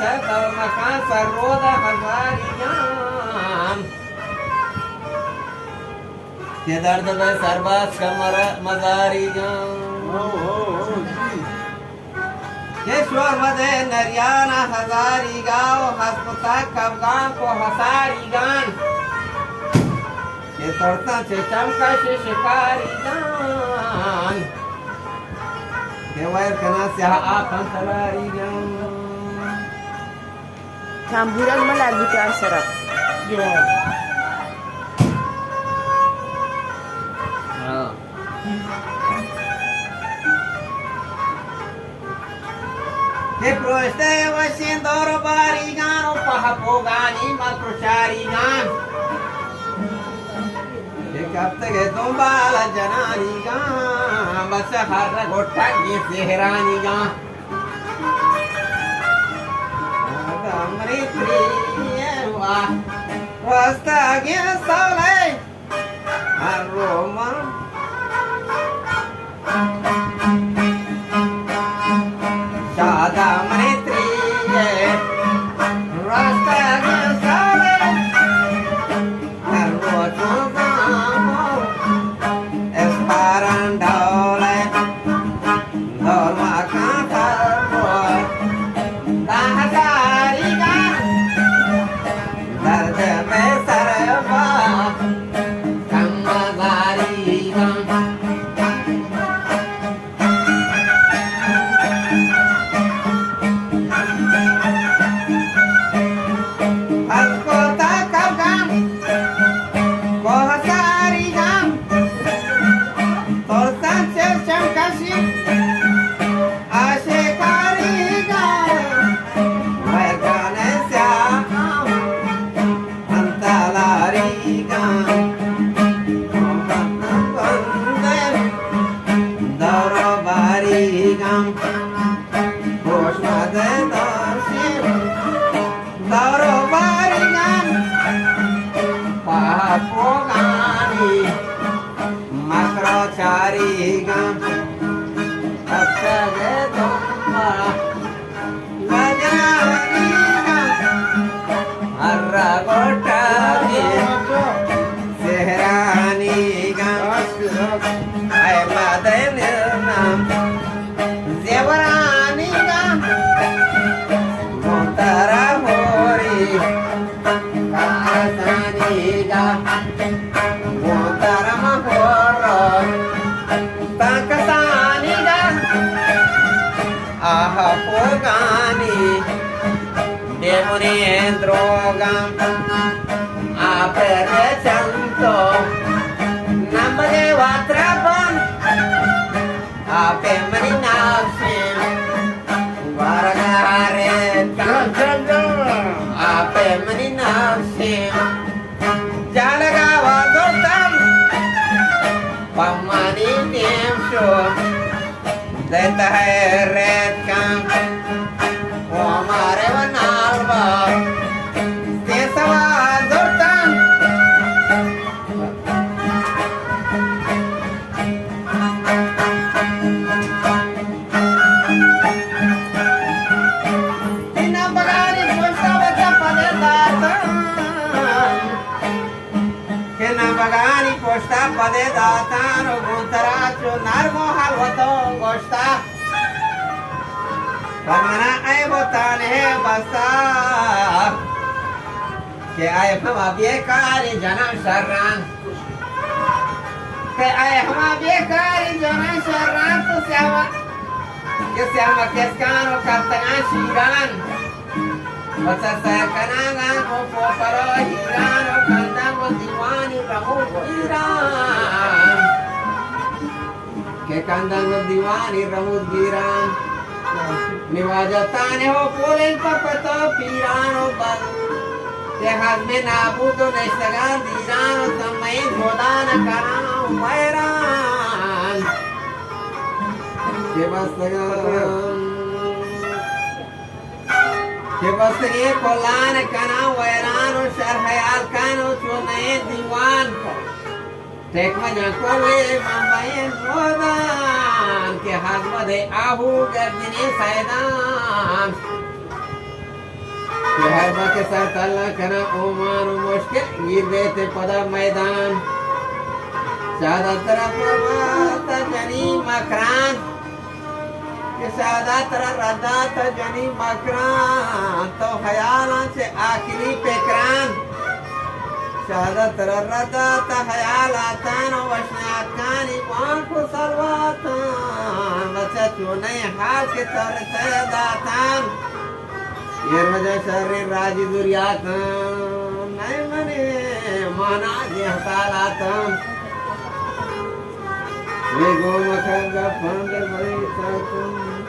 मकान सरोद हजारी जान के दर्द में सरबाज कमर मजारी जान केशवर मदे नरियाना हजारी गाँव हसपता कबगान को हसारी गान के तोड़ता से चमका से शिकारी जान के वायर कना से आप अंतरारी जान Camburan mo lagi ka ang sarap. Yun. Que prosteva sindoro barigano pahapogani matrusarigan que kapte ke tumbala janarigan bas harra gotta ge sehranigan amritriyewa rasta ge sale aroma Shada Maritriye Rasta Gisale Arrocho Gamo Esparandole Dorma Cantarboy Dahasariga Darde Mesareva Kamazariga Drogam apere santo namade vatrapan ape marinafim varagare ape marinafim jalaga vagotam pamani temsho deta hai red kam हमारे वनालवा देशवा दुर्तन इन बगानी पोस्टा बच्चा पदे दातन के न बगानी पोस्टा पदे दातन गुंतरा चो नरमो हलवतो गोष्टा Pagmana ay botan he basta ke ay hama bekari jana sharran ke ay hama bekari jana sharran to syama keskano kartana shiran basa kanangan o poparo hiran o kandango diwani ramu hiran ke kandango diwani ramu giran Niwajatane ho pulen papato pirano bal Tehaz me nabudo nestagan dirano Tamayin godana karana umairan Kebastani kolana kana wairano Sharhayal kano chunayin diwan Tekmanya kole mambayin godan के हाथ में आहू गर्जनी सैदान शहर के sir तल्ला कना Oman मुश्किल गिर गए थे पदा मैदान सादा तरफ जनी मकरान के सादा तरह रदा जनी मकरान तो ख्याल से आखिरी पेकरान सादा तरह रदा ख्याल आतान वशनाकानी वन को सलवातान बच्चा चुने हाल के तरह दातान ये वजह शरीर राजी दुरियातन नहीं मने माना जे हतालातन वे गो मखर का फंद बड़े तन